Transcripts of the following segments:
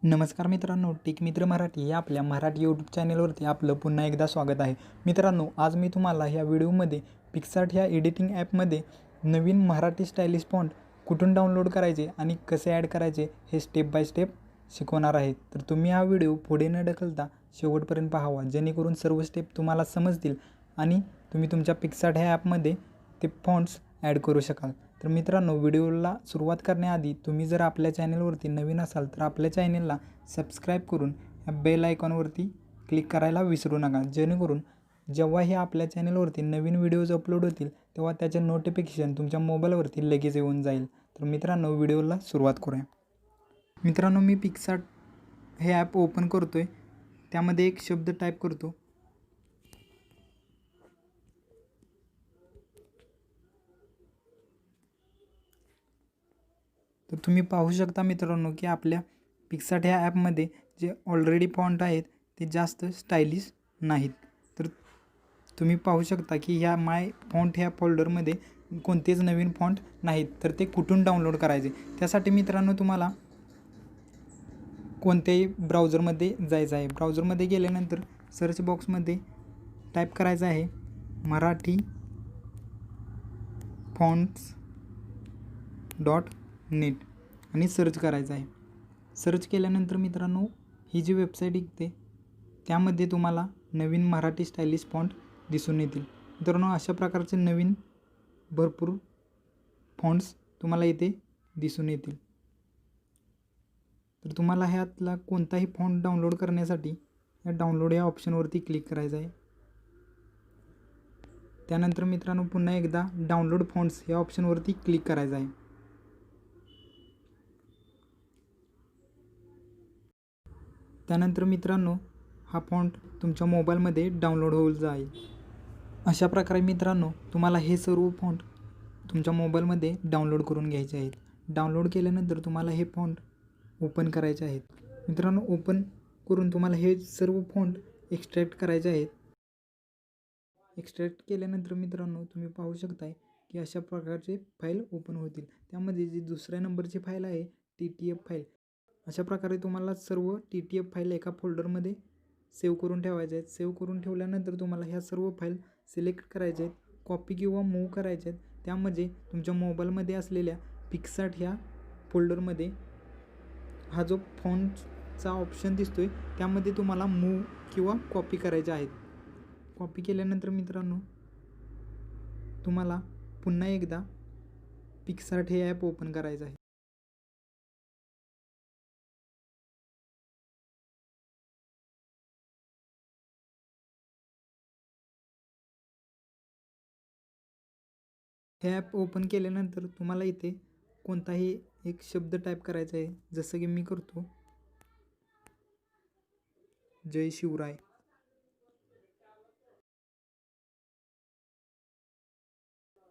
नमस्कार मित्रांनो, टेक मित्र मराठी या आपल्या मराठी यूट्यूब चॅनलवरती आपलं पुन्हा एकदा स्वागत आहे. मित्रांनो, आज मी तुम्हाला ह्या व्हिडिओमध्ये पिक्सआर्ट ह्या एडिटिंग ॲपमध्ये नवीन मराठी स्टायलिश फॉन्ट कुठून डाउनलोड करायचे आणि कसे ॲड करायचे हे स्टेप बाय स्टेप शिकवणार आहे. तर तुम्ही हा व्हिडिओ पुढे न ढकलता शेवटपर्यंत पाहावा, जेणेकरून सर्व स्टेप तुम्हाला समजतील आणि तुम्ही तुमच्या पिक्सआर्ट ह्या ॲपमध्ये ते फॉन्ट्स ॲड करू शकाल. तर मित्रांनो, व्हिडिओला सुरुवात करण्याआधी तुम्ही जर आपल्या चॅनलवरती नवीन असाल तर आपल्या चॅनलला सबस्क्राईब करून या बेल आयकॉनवरती क्लिक करायला विसरू नका, जेणेकरून जेव्हाही आपल्या चॅनलवरती नवीन व्हिडिओज अपलोड होतील तेव्हा त्याचे नोटिफिकेशन तुमच्या मोबाईलवरती लगेच येऊन जाईल. तर मित्रांनो, व्हिडिओला सुरुवात करूया. मित्रांनो, मी पिक्सआर्ट हे ॲप ओपन करतो आहे. त्यामध्ये एक शब्द टाईप करतो. तर तुम्ही पाहू शकता मित्रांनो की आपल्या पिक्सआर्ट ह्या ॲपमध्ये जे ऑलरेडी फॉन्ट आहेत ते जास्त स्टायलिश नाहीत. तर तुम्ही पाहू शकता की ह्या माय फॉन्ट ह्या फोल्डरमध्ये कोणतेच नवीन फॉन्ट नाहीत. तर ते कुठून डाउनलोड करायचे त्यासाठी मित्रांनो तुम्हाला कोणत्याही ब्राउझरमध्ये जायचं आहे. ब्राउझरमध्ये गेल्यानंतर सर्च बॉक्समध्ये टाईप करायचं आहे मराठी fonts.net आणि सर्च करायचं आहे. सर्च केल्यानंतर मित्रांनो ही जी वेबसाईट निघते त्यामध्ये तुम्हाला नवीन मराठी स्टायलिश फॉन्ट दिसून येतील. मित्रांनो, अशा प्रकारचे नवीन भरपूर फॉन्ट्स तुम्हाला इथे दिसून येतील. तर तुम्हाला ह्यातला कोणताही फॉन्ट डाउनलोड करण्यासाठी या डाउनलोड या ऑप्शनवरती क्लिक करायचं आहे. त्यानंतर मित्रांनो पुन्हा एकदा डाउनलोड फॉन्ट्स या ऑप्शनवरती क्लिक करायचं आहे. त्यानंतर मित्रांनो हा फॉन्ट तुमच्या मोबाईलमध्ये डाउनलोड होऊन जाईल. अशा प्रकारे मित्रांनो तुम्हाला हे सर्व फॉन्ट तुमच्या मोबाईलमध्ये डाउनलोड करून घ्यायचे आहेत. डाउनलोड केल्यानंतर तुम्हाला हे फॉन्ट ओपन करायचे आहेत. मित्रांनो, ओपन करून तुम्हाला हे सर्व फॉन्ट एक्स्ट्रॅक्ट करायचे आहेत. एक्स्ट्रॅक्ट केल्यानंतर मित्रांनो तुम्ही पाहू शकताय की अशा प्रकारचे फाईल ओपन होतील. त्यामध्ये जी दुसऱ्या नंबरची फाईल आहे TTF फाईल, अशा प्रकारे तुम्हाला सर्व TTF फाईल एका फोल्डरमध्ये सेव्ह करून ठेवायचे आहेत. सेव्ह करून ठेवल्यानंतर तुम्हाला ह्या सर्व फाईल सिलेक्ट करायचे आहेत, कॉपी किंवा मूव्ह करायचे आहेत. त्यामध्ये तुमच्या मोबाईलमध्ये असलेल्या पिक्सआर्ट ह्या फोल्डरमध्ये हा जो फॉन्टचा ऑप्शन दिसतोय त्यामध्ये तुम्हाला मूव्ह किंवा कॉपी करायचे आहेत. कॉपी केल्यानंतर मित्रांनो तुम्हाला पुन्हा एकदा पिक्सआर्ट हे ॲप ओपन करायचं आहे. हे ॲप ओपन केल्यानंतर तुम्हाला इथे कोणताही एक शब्द टाईप करायचा आहे. जसं की मी करतो जय शिवराय.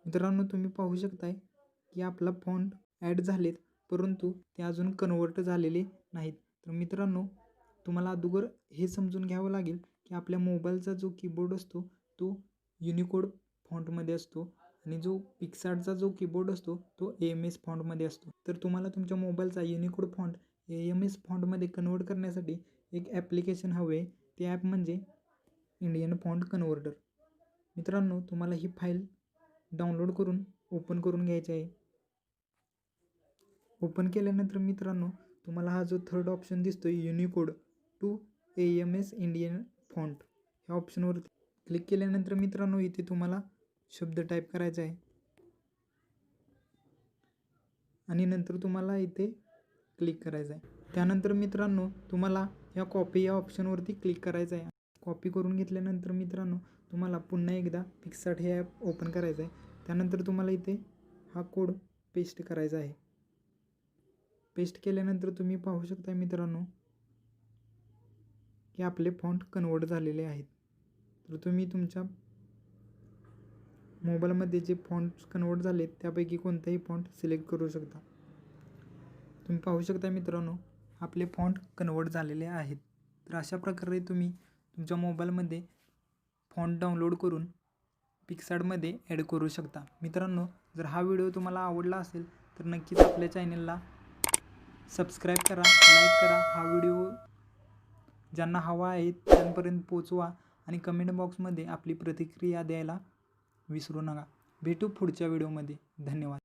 मित्रांनो, तुम्ही पाहू शकताय की आपला फॉन्ट ॲड झालेत, परंतु ते अजून कन्वर्ट झालेले नाहीत. तर मित्रांनो, तुम्हाला अगोदर हे समजून घ्यावं लागेल की आपल्या मोबाईलचा जो कीबोर्ड असतो तो युनिकोड फॉन्टमध्ये असतो आणि जो पिक्सआर्टचा जो कीबोर्ड असतो तो AMS फॉन्टमध्ये असतो. तर तुम्हाला तुमच्या मोबाईलचा युनिकोड फॉन्ट AMS फॉन्टमध्ये कन्वर्ट करण्यासाठी एक ॲप्लिकेशन हवे आहे. ते ॲप म्हणजे इंडियन फॉन्ट कन्वर्टर. मित्रांनो, तुम्हाला ही फाईल डाउनलोड करून ओपन करून घ्यायचे आहे. ओपन केल्यानंतर मित्रांनो तुम्हाला हा जो थर्ड ऑप्शन दिसतोय unicode to AMS Indian font ह्या ऑप्शनवरती क्लिक केल्यानंतर मित्रांनो इथे तुम्हाला शब्द टाईप करायचा आहे आणि नंतर तुम्हाला इथे क्लिक करायचं आहे. त्यानंतर मित्रांनो तुम्हाला या कॉपी या ऑप्शनवरती क्लिक करायचं आहे. कॉपी करून घेतल्यानंतर मित्रांनो तुम्हाला पुन्हा एकदा पिक्सआर्ट हे ॲप ओपन करायचं आहे. त्यानंतर तुम्हाला इथे हा कोड पेस्ट करायचा आहे. पेस्ट केल्यानंतर तुम्ही पाहू शकता मित्रांनो की आपले फॉन्ट कन्वर्ट झालेले आहेत. तर तुम्ही तुमच्या मोबाईलमध्ये जे फॉन्ट्स कन्वर्ट झाले त्यापैकी कोणताही फॉन्ट सिलेक्ट करू शकता. तुम्ही पाहू शकता मित्रांनो आपले फॉन्ट कन्वर्ट झालेले आहेत. तर अशा प्रकारे तुम्ही तुमच्या मोबाईलमध्ये फॉन्ट डाउनलोड करून पिक्सआर्टमध्ये ॲड करू शकता. मित्रांनो, जर हा व्हिडिओ तुम्हाला आवडला असेल तर नक्कीच आपल्या चॅनलला सबस्क्राईब करा, लाईक करा, हा व्हिडिओ ज्यांना हवा आहे त्यांपर्यंत पोचवा आणि कमेंट बॉक्समध्ये आपली प्रतिक्रिया द्यायला विसरू नका. भेटू पुढच्या व्हिडिओमध्ये. धन्यवाद.